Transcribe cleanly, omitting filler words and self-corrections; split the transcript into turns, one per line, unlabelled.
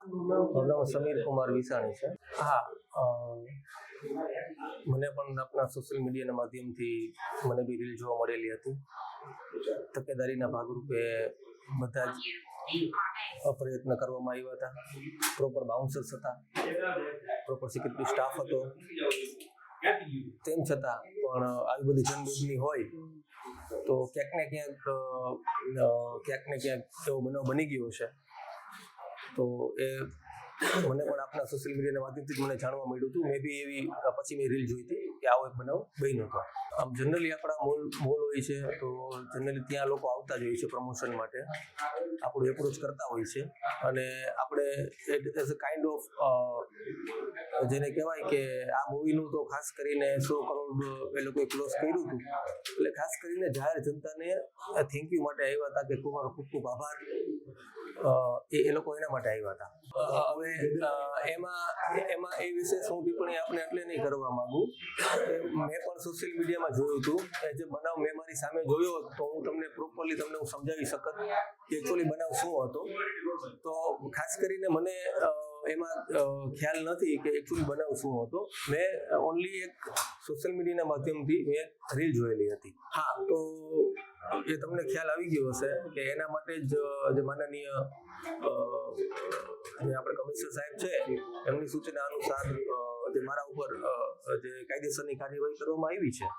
મારું નામ સમીર કુમાર વિસાણી છે. હા, મને પણ આપણા સોશિયલ મીડિયાના માધ્યમથી મને બી રીલ જોવા મળેલી હતી. તકેદારીના ભાગરૂપે બધા જ પ્રયત્ન કરવામાં આવ્યા હતા. પ્રોપર બાઉન્સર્સ હતા, પ્રોપર સિક્યુરિટી સ્ટાફ હતો. તેમ છતાં પણ આવી બધી જનબેગની હોય તો ક્યાંક ને ક્યાંક એવો બનાવ બની ગયો છે. તો એ મને પણ આપણા સોશિયલ મીડિયાના માધ્યમથી મને જાણવા મળ્યું હતું. મેં બી એવી પછી મેં રીલ જોઈ હતી કે આવો એક બનાવ બન્યો હતો. આમ જનરલી આપણા મોલ હોય છે તો જનરલી ત્યાં લોકો આવતા જ હોય છે પ્રમોશન માટે, આપણું એપ્રોચ કરતા હોય છે. અને આપણે એઝ અ કાઇન્ડ ઓફ જેને કહેવાય કે આ મૂવીનું તો ખાસ કરીને 100 કરોડ એ લોકોએ ક્લોઝ કર્યું હતું. એટલે ખાસ કરીને જાહેર જનતાને થેન્ક યુ માટે આવ્યા હતા કે તમારો ખૂબ ખૂબ આભાર. એ લોકો એના માટે આવ્યા હતા. હવે એમાં એ વિશે શું ટિપ્પણી આપણે એટલે નહીં કરવા માંગુ. મેં પણ સોશિયલ મીડિયામાં જોયું હતું. એ જે બનાવ મેં મારી સામે જોયો તો હું તમને પ્રોપરલી હું સમજાવી શકત કે એકચ્યુઅલી બનાવ શું હતો. તો ખાસ કરીને મને એમાં ખ્યાલ નથી કે એકચ્યુઅલી બનાવ શું હતો. મેં ઓનલી એક સોશિયલ મીડિયાના માધ્યમથી મેં રીલ જોયેલી હતી. હા, તો એ તમને ખ્યાલ આવી ગયો હશે કે એના માટે જ જે માનનીય જે આપણે કમિશનર સાહેબ છે એમની સૂચના અનુસાર જે મારા ઉપર જે કાયદેસરની કાર્યવાહી કરવામાં આવી છે.